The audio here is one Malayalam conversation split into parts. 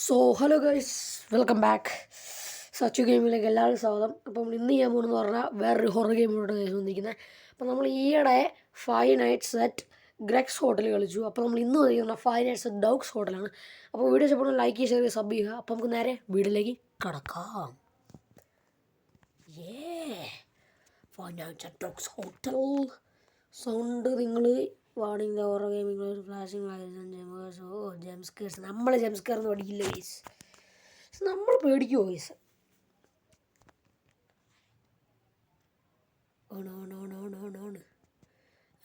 So hello guys, welcome back. Sachu ഗെയിമിലേക്ക് എല്ലാവർക്കും സ്വാഗതം. അപ്പം ഇന്ന് ചെയ്യാൻ പോകുന്നതെന്ന് പറഞ്ഞാൽ വേറൊരു ഹൊറർ ഗെയിമിലൂടെ വന്നിരിക്കുന്നത്. അപ്പം നമ്മൾ ഈയിടെ 5 നൈറ്റ്സ് അറ്റ് ഗ്രെക്സ് ഹോട്ടൽ കളിച്ചു. അപ്പോൾ നമ്മൾ ഇന്ന് വന്നിരിക്കുന്ന 5 നൈറ്റ്സ് അറ്റ് ഡോഗ്സ് ഹോട്ടലാണ്. അപ്പോൾ വീഡിയോ ഇഷ്ടപ്പെടുന്ന ലൈക്ക് ചെയ്യുക, ഷെയർ ചെയ്യുക, സബ് ചെയ്യുക. അപ്പോൾ നമുക്ക് നേരെ വീഡിയോയിലേക്ക് കടക്കാം. 5 nights at dogs hotel sound നിങ്ങൾ warning horror gaming flashing jumpscares. നമ്മൾ ജംസ്കെയർ എന്ന് പഠിക്കില്ല ഗൈസ്, നമ്മൾ പേടിക്കുമോ guys?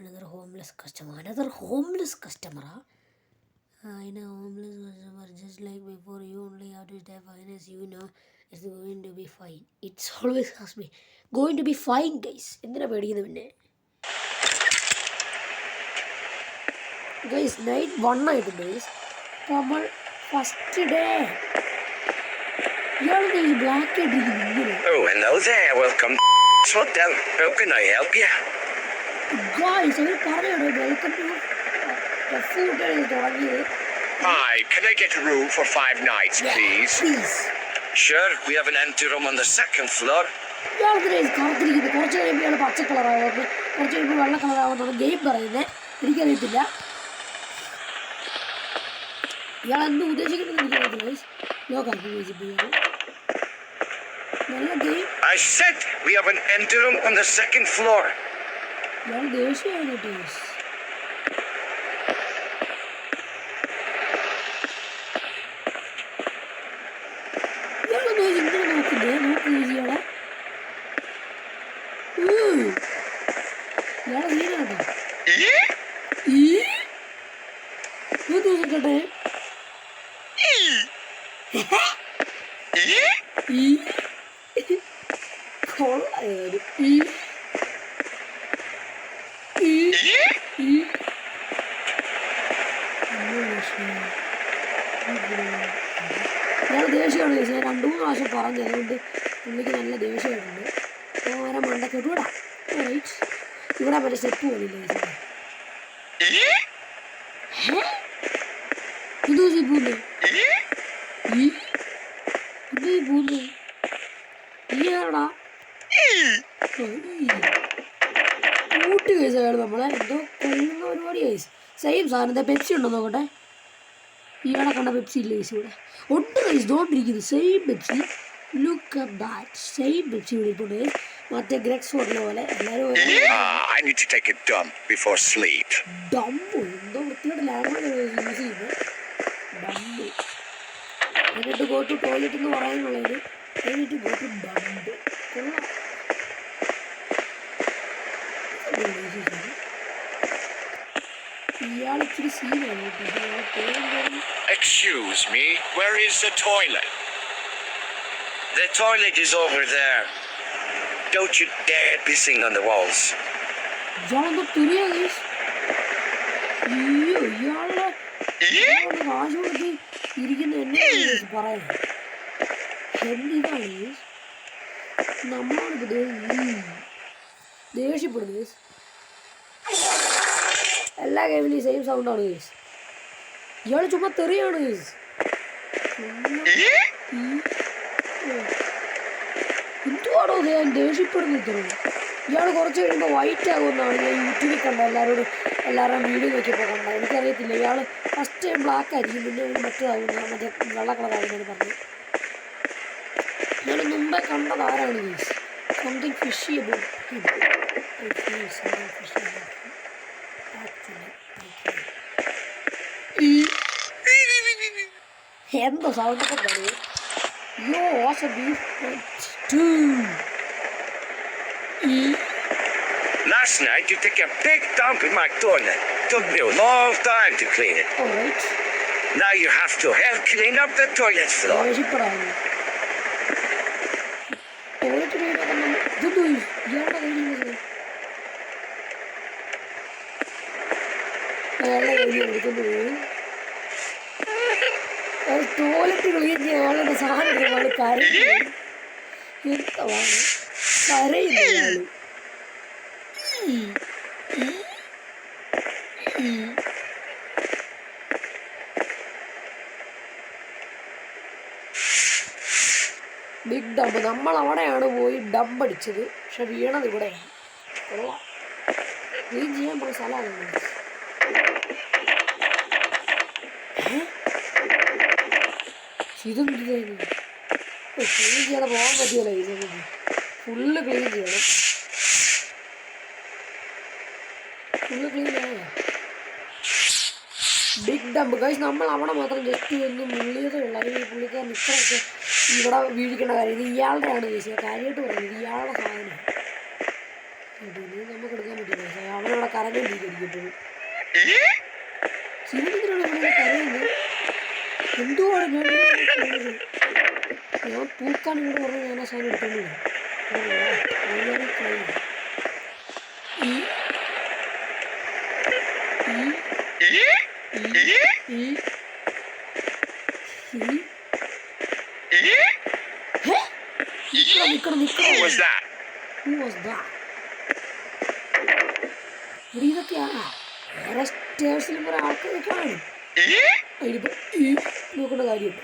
Another homeless customer. I know, homeless customer, just like before. You only have to stay fine as you know it's going to be fine. It's always has me going to be fine guys. എന്തിനാ പേടിക്കുന്നത് പിന്നെ ഗൈസ്? നൈറ്റ് 1 ആയിട്ടുണ്ട് ഗൈസ്. നമ്മൾ ഫസ്റ്റ് ഡേ ഇയാളെ black ആയിട്ടിരിക്കുന്നു. Oh, hello there. Welcome to hotel. How can I help you? Guys, അവർ പറഞ്ഞോ വെൽക്കം ടു ഫുഡ് തുടങ്ങിയത്. Hi, can I get a room for 5 nights, please? Please. Sure, we have an empty room on the 2nd floor. ഇയാൾക്ക് കറുത്തിരിക്കുന്നത്, കുറച്ച് കഴിയുമ്പോൾ ഇയാൾ പച്ച കളറാവുന്നത്, കുറച്ച് കഴിയുമ്പോൾ വെള്ള കളറാവുന്നതാണ് ഗെയിം പറയുന്നത്. എനിക്കറിയത്തില്ല ഇയാൾ എന്ത് ഉദ്ദേശിക്കുന്നത്, എനിക്കറിയത്തില്ല. ലോക്കാക്കി നല്ല game. I said we have an empty room on the 2nd floor. ഇയാൾ ദേഷ്യമാണ് കേട്ടോ. ഇയാളൊന്നും ഇങ്ങനെ നോക്കില്ലേ? നോക്ക് ഇയാളെ ഇയാളെ വീടാട്ടോ. കേട്ടെ കൊള്ളായാലും ഇയാൾ ദേഷ്യമാണ് ചോദിച്ചാൽ 2-3 പ്രാവശ്യം പറഞ്ഞത് കൊണ്ട് പുള്ളിക്ക് നല്ല ദേഷ്യമായിട്ടുണ്ട്. അപ്പോൾ വരെ മണ്ടൊക്കെ ഇട്ടുവിടാം. റൈറ്റ്, ഇവിടെ മറ്റേ സ്റ്റെപ്പ് പോലില്ല ചോദിച്ചാൽ. ഇത് പൂന്ന് ഇത് പൂന്ന് ഈയാടാ കൂട്ടി കഴിച്ച അയാൾ നമ്മളെ എന്തോ കഴിയുന്ന പരിപാടി കഴിച്ചു. സെയിം സാധനം പെപ്സി ഉണ്ടോ നോക്കട്ടെ. ഈയാടെ കണ്ട പെപ്സി ഇല്ല കഴിച്ചു ഇവിടെ ഒട്ടും കഴിച്ചോണ്ടിരിക്കുന്നത്. Same Pepsi, look at that. Same Pepsi ഇവിടെ ഇപ്പോൾ മറ്റേ ഗ്രെക്സ് ഹോട്ടൽ പോലെ എല്ലാവരും ഡമ്പ് എന്തോ വൃത്തിയുടെ ലാംഗ്വേജ് യൂസ് ചെയ്യുന്നത്. ഡമ്പ് എന്നിട്ട് ഗോ ടു ടോയ്ലറ്റ് എന്ന് പറയാനുള്ളത് എന്നിട്ട് ഗോ ടു ഡമ്പ്. ഇയാൾ ഇച്ചിരി സീനാണ്. Excuse me, where is the toilet? The toilet is over there. Don't you dare pissing on the walls. ഇയാളെന്തോ തെറിയാ ഗൈസ്. അയ്യോ, ഇയാളുടെ കാശ് കൊടുത്ത് ഇരിക്കുന്ന എന്നെ പറയാം. എന്താണ് ഗൈസ് നമ്മളോട് ദേഷ്യപ്പെടുന്നു ഗൈസ്. എല്ലാ ഗെയിമിലും സെയിം സൗണ്ടാണ് ഗൈസ്. ഇയാൾ ചുമ്മാ തെറിയാണ് ഗൈസ്. എന്തുവാണോ ഞാൻ ദേഷ്യപ്പെടുന്നു ഇത്രയും. ഇയാൾ കുറച്ച് കഴിയുമ്പോൾ വൈറ്റ് ആകുമെന്നാണ് ഞാൻ യൂട്യൂബിൽ കണ്ട എല്ലാവരുടെയും വീഡിയോ നോക്കിയപ്പോൾ കണ്ട. എനിക്കറിയത്തില്ല, ഇയാൾ ഫസ്റ്റ് ടൈം ബ്ലാക്ക് ആയിരിക്കും, പിന്നെ മറ്റേതാകുന്ന മറ്റേ വെള്ള കളറാകുന്നതാണ് പറഞ്ഞു. ഞാൻ മുമ്പേ കണ്ടത് ആരാണ് ഗൈസ്? സംതിങ് ഫിഷി അബൌട്ട് എന്തോ സൗണ്ടൊക്കെ പറയും. യോ was A Last night you took a big dump in my toilet. Took me a long time to clean it. Alright. Now you have to help clean up the toilet floor. Toilet കളിക്കുന്ന ആളുടെ സാധനം കരയുന്നു. എന്താണ് കരയുന്നത്? Big dump. നമ്മൾ അവിടെയാണ് പോയി ഡംപ് അടിച്ചത്, പക്ഷെ വീണത് ഇവിടെയാണ്. കൊള്ളാം, ക്ലീൻ ചെയ്യാൻ പോയ സ്ഥലമാണ്. ഇതൊന്നും ക്ലീൻ ചെയ്യാതെ പോകാൻ പറ്റിയല്ലോ. ഇതൊന്നും ഫുള്ള് ക്ലീൻ ചെയ്യണം. ഫുള്ള് ക്ലീൻ ചെയ്യണം. Big dump guys. നമ്മൾ അവിടെ മാത്രം ജസ്റ്റ് ഒന്ന് മുള്ളിയതേ ഉള്ളൂ. അല്ലെങ്കിൽ പുള്ളിക്കാരൻ ഇത്രയൊക്കെ ഇവിടെ വീഴിക്കേണ്ട കാര്യം. ഇത് ഇയാളുടെ ആണ് ചോദിച്ചത്, കാര്യമായിട്ട് പറയുന്നത് ഇയാളുടെ സാധനമാണ്. ഇത് നമുക്ക് എടുക്കാൻ പറ്റില്ല. അവനവിടെ കരഞ്ഞോണ്ടിരിക്കും. ശിവനെന്തിനാണ് ഇവിടെ കരയുന്നത്? എന്തുവാണ് ഞാൻ തൂക്കാൻ ഇവിടെ പറഞ്ഞ് ഞാൻ ആ സാധനം എടുത്തോണ്ടില്ല. ഇതൊക്കെയാണ് വേറെ സ്റ്റേഴ്സിലും കുറെ ആൾക്കാർ കാണും. അതിനിപ്പോ ഈ നോക്കേണ്ട കാര്യമുണ്ട്.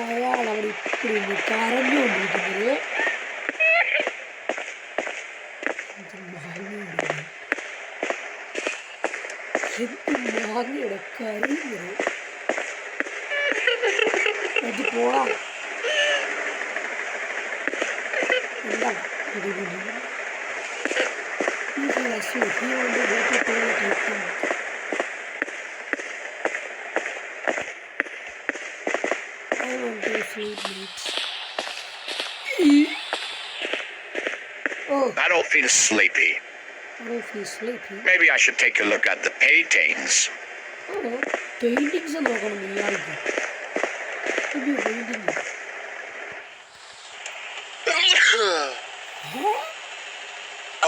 അയാളവിടെ ഇപ്പോഴും കരഞ്ഞുകൊണ്ടിരിക്കുന്നത്. മാങ്ങയുടെ കരയുന്നത് അത് പോടാ. എന്താ I don't feel sleepy. Maybe I should take a look at the paintings. Paintings നോക്കണം ഇയാൾക്ക്.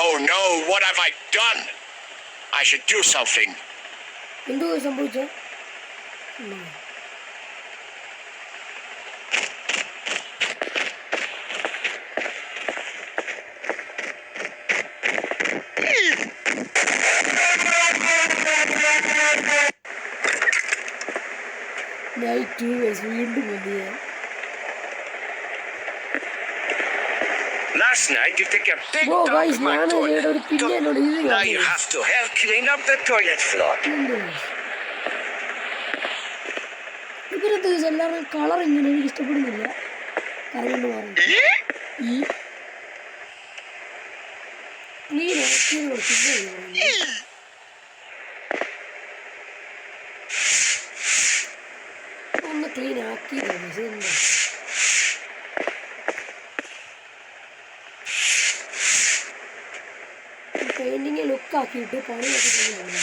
Oh no, what have I done? I should do something. എന്തോ സംഭവിച്ചേ? വീണ്ടും വന്നിയ Last night you took a big dump in my toilet. Now you have to help clean up the toilet floor. ഇവരത് എല്ലാവരും കളർ ഇങ്ങനെ എനിക്ക് ഇഷ്ടപ്പെടുന്നില്ല. കരണ്ട് പറഞ്ഞു ഒന്ന് ക്ലീൻ ആക്കി. പെയിന്റിങ് ലുക്കാക്കിയിട്ട് പണിയൊക്കെ തന്നെ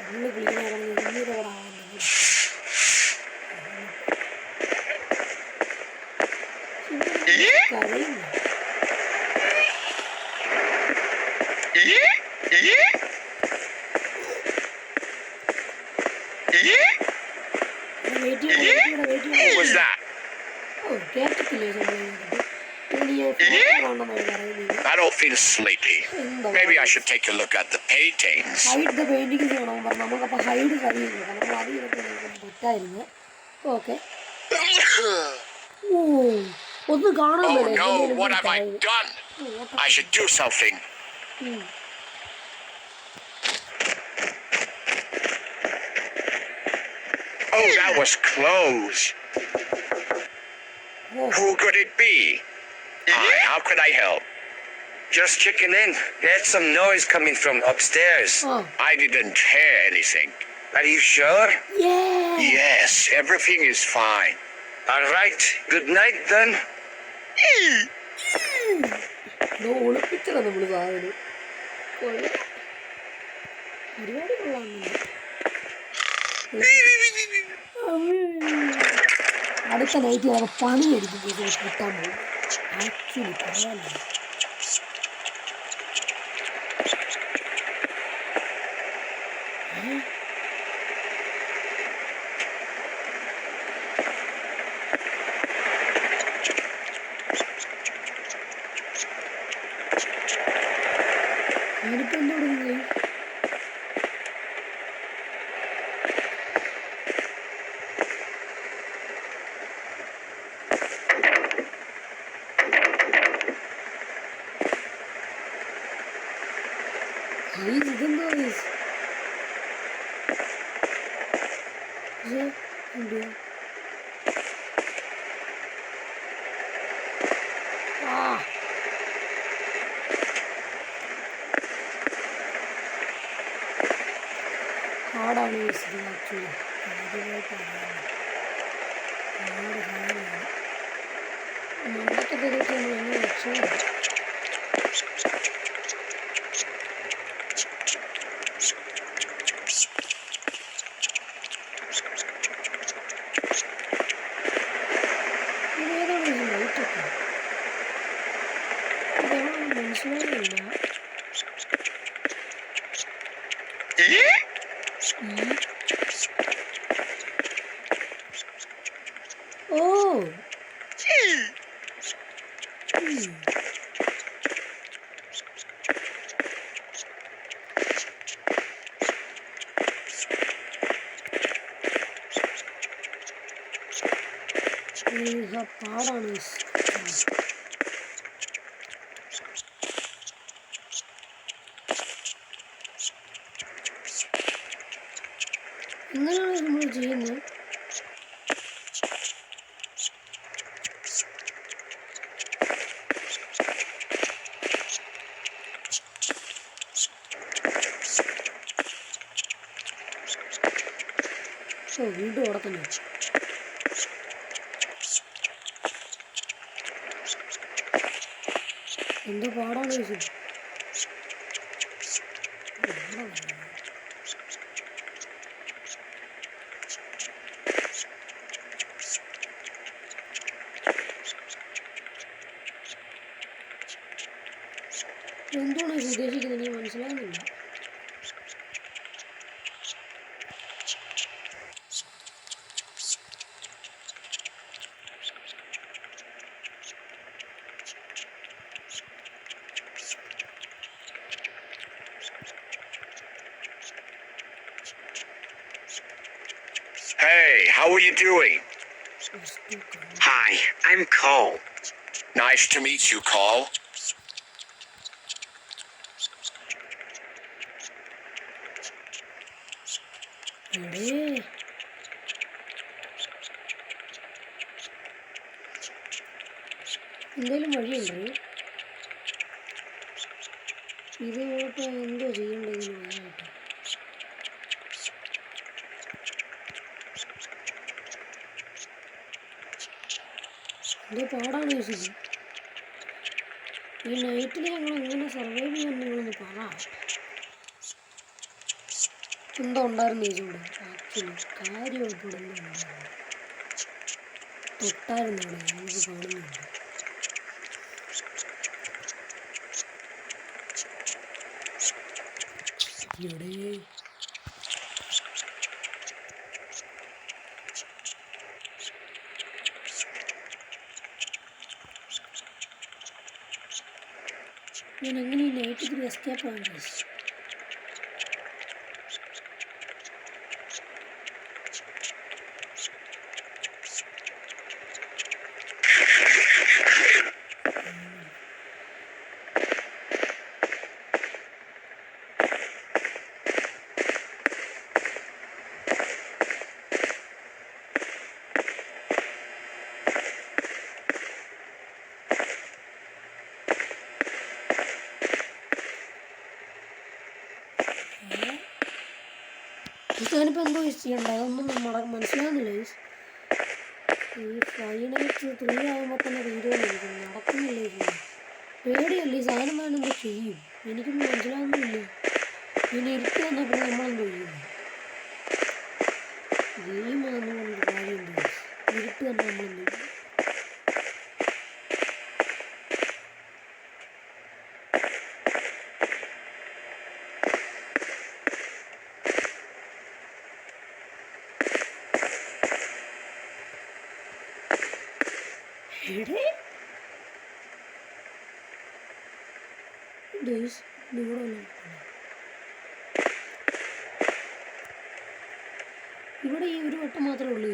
ഫുള്ള് ക്ലീൻ ആകണം. കരയില്ല. I don't feel sleepy. Maybe I should take a look at the paintings. Hide the paintings ചെയ്യണം പറഞ്ഞു. നമുക്കപ്പോൾ ഹൈഡ് കഴിയില്ല. നമ്മൾ അത് തെറ്റായിരുന്നു. ഓക്കെ. ഒന്ന് കാണാൻ Oh no, what have I done? I should do something. Oh, that was close. Who could it be? How could I help? Just checking in. There's some noise coming from upstairs. I didn't hear anything. Are you sure? Yeah. Yes, everything is fine. All right. Good night then. ഒളിപ്പിച്ചതാ നമ്മള് സാധനം. ഒരുപാട് കൊള്ളാമെന്നുണ്ട്. അടുത്ത നൈറ്റ് ഞങ്ങൾ പണിയായിരിക്കും കിട്ടാൻ പോകും. ആക്ച്വലി പറയാനില്ല. ഇത് എന്തുവാ? ആ കാടാണ് യൂസ് ആക്ച്വലി ആദ്യമായിട്ട് കാട് കാടാണ് മണ്ടൊക്കെ തിരിച്ച് നമ്മൾ എങ്ങനെ രക്ഷപ്പെടും? ഇതേതാണ് ഈ ലൈറ്റൊക്കെ? ഇതെവിടെ മനസ്സിലായില്ല. ഓ പാടാണ്. എങ്ങനെയാണ് നമ്മൾ ചെയ്യുന്നത്? വീണ്ടും അവിടെ തന്നെ എന്തോ പാടാണ് ചോദിച്ചത്. എന്താണ് ഉദ്ദേശിക്കുന്നത് എനിക്ക് മനസ്സിലാകുന്നില്ല. Hey, how are you doing? Hi, I'm Cole. Nice to meet you, Cole. എന്തെങ്കിലും വഴിയുണ്ട്? ഇതോട്ട് എന്തോ ചെയ്യേണ്ടതിന് വരാനായിട്ട്? എന്തോ പാടാണ് ചോദിച്ചത്. ഈ നൈറ്റിൽ ഞങ്ങൾ എങ്ങനെ സർവൈവ് ചെയ്യാൻ നിങ്ങളൊന്ന് പറ. എന്തോ ഉണ്ടായിരുന്നു ഇതിലൂടെ ആക്ച്വലി കാര്യം ഉൾപ്പെടുന്നുണ്ടായിരുന്നു. തൊട്ടായിരുന്നു അവിടെ നമുക്ക് കാണുന്നുണ്ട്. ഇവിടെ ഞാൻ എങ്ങനെ ഈ നൈറ്റിൽ എസ്കേപ്പ് ആവാൻ ചോദിച്ചു. ഞാനിപ്പോൾ എന്തോ ചെയ്യണ്ടേ അതൊന്നും മനസ്സിലാകുന്നില്ല. ഈ 5 nights 3 ആകുമ്പോൾ തന്നെ തീരുമാനിക്കുന്നു നടക്കുന്നില്ലേ. പേടിയല്ലേ ഈ സാധനം വേണം എന്തോ ചെയ്യും. എനിക്കൊന്നും മനസ്സിലാകുന്നില്ല. ഇനി ഇരുട്ട് വന്നപ്പോൾ നമ്മളെന്തോ ചെയ്യും. ഗെയിം വന്നുകൊണ്ട് കാര്യമുണ്ട്. ഇരുട്ട് തന്നെ നമ്മളെന്തോ ചെയ്യും. ഇവിടെ ഈ ഒരു വട്ടം മാത്രമേ ഉള്ളൂ.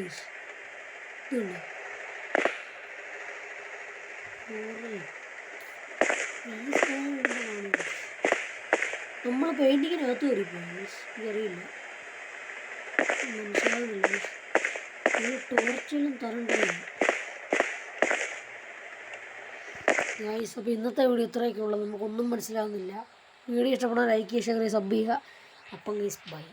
ഇതുണ്ട് നമ്മൾ പെയിന്റിങ്ങിനകത്ത് കയറിപ്പോയി. എനിക്കറിയില്ല മനസ്സിലാവുന്നില്ല. ഒരു ടോർച്ചെല്ലാം തരണ്ടേ ഗൈസ്. അപ്പോൾ ഇന്നത്തെ വീഡിയോ ഇത്രയൊക്കെ ഉള്ളത്. നമുക്കൊന്നും മനസ്സിലാവുന്നില്ല. വീഡിയോ ഇഷ്ടപ്പെടാൻ ലൈക്ക് ചെയ്യുക, ഷെയർ ചെയ്യുക, സബ് ചെയ്യുക. അപ്പം ഗൈസ് ബൈ.